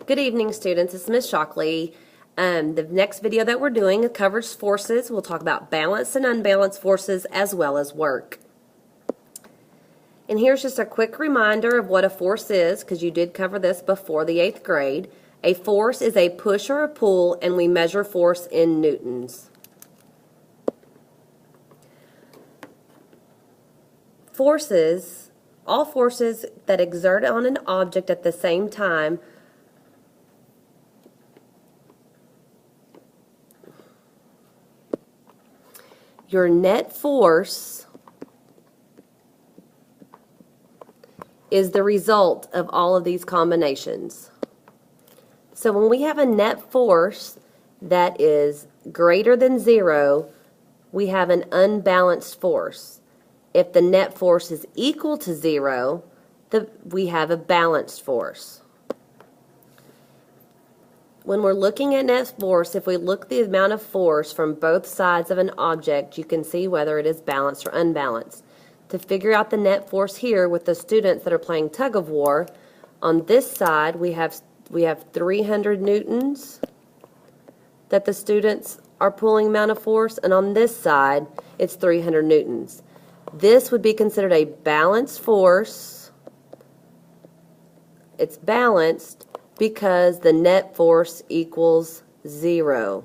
Good evening, students. It's Miss Shockley. The next video that we're doing covers forces. We'll talk about balanced and unbalanced forces as well as work. And here's just a quick reminder of what a force is, because you did cover this before the 8th grade. A force is a push or a pull, and we measure force in newtons. Forces, all forces that exert on an object at the same time your net force is the result of all of these combinations. So when we have a net force that is greater than 0, we have an unbalanced force. If the net force is equal to 0, we have a balanced force. When we're looking at net force, if we look at the amount of force from both sides of an object, you can see whether it is balanced or unbalanced. To figure out the net force here with the students that are playing tug of war, on this side we have 300 newtons that the students are pulling amount of force, and on this side it's 300 newtons. This would be considered a balanced force. It's balanced because the net force equals 0.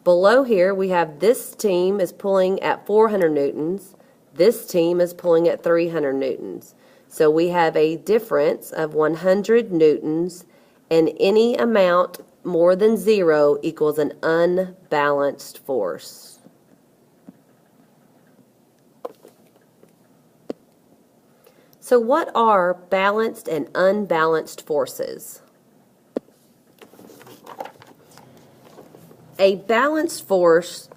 Below here we have this team is pulling at 400 newtons. This team is pulling at 300 newtons. So we have a difference of 100 newtons, and any amount more than 0 equals an unbalanced force. So what are balanced and unbalanced forces? A balanced force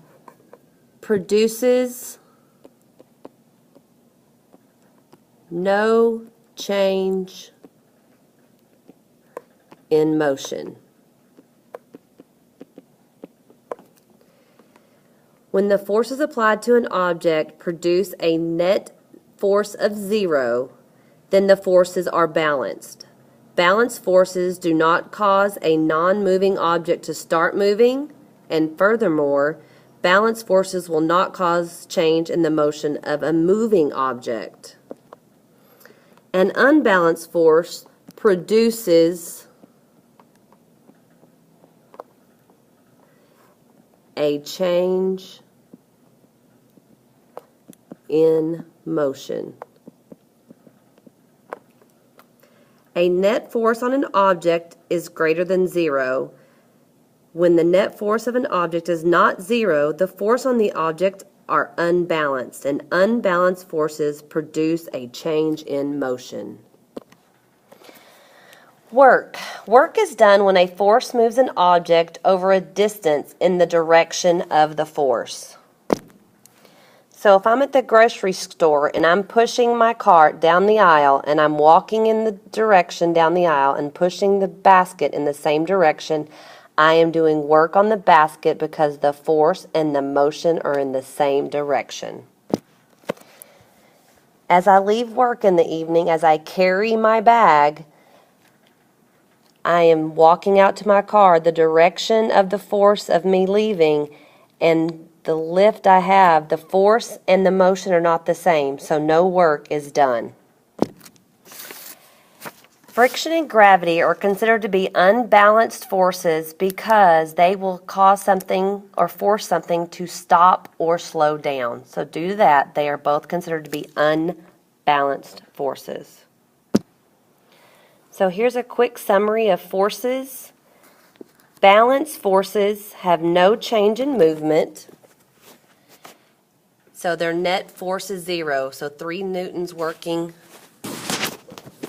produces no change in motion. When the forces applied to an object produce a net force of 0, then the forces are balanced. Balanced forces do not cause a non-moving object to start moving, and furthermore, balanced forces will not cause change in the motion of a moving object. An unbalanced force produces a change in motion. A net force on an object is greater than 0. When the net force of an object is not 0, the force on the object are unbalanced, and unbalanced forces produce a change in motion. Work. Work is done when a force moves an object over a distance in the direction of the force. So if I'm at the grocery store and I'm pushing my cart down the aisle, and I'm walking in the direction down the aisle and pushing the basket in the same direction, I am doing work on the basket because the force and the motion are in the same direction. As I leave work in the evening, as I carry my bag, I am walking out to my car. The direction of the force of me leaving and the lift I have, the force and the motion are not the same, so no work is done. Friction and gravity are considered to be unbalanced forces because they will cause something or force something to stop or slow down. So due to that, they are both considered to be unbalanced forces. So here's a quick summary of forces. Balanced forces have no change in movement. So their net force is 0. So 3 newtons working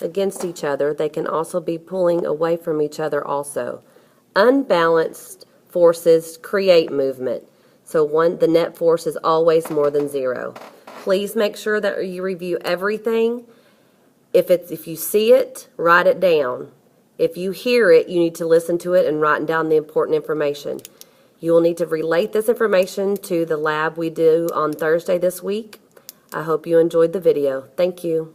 against each other. They can also be pulling away from each other also. Unbalanced forces create movement. So the net force is always more than 0. Please make sure that you review everything. If you see it, write it down. If you hear it, you need to listen to it and write down the important information. You will need to relate this information to the lab we do on Thursday this week. I hope you enjoyed the video. Thank you.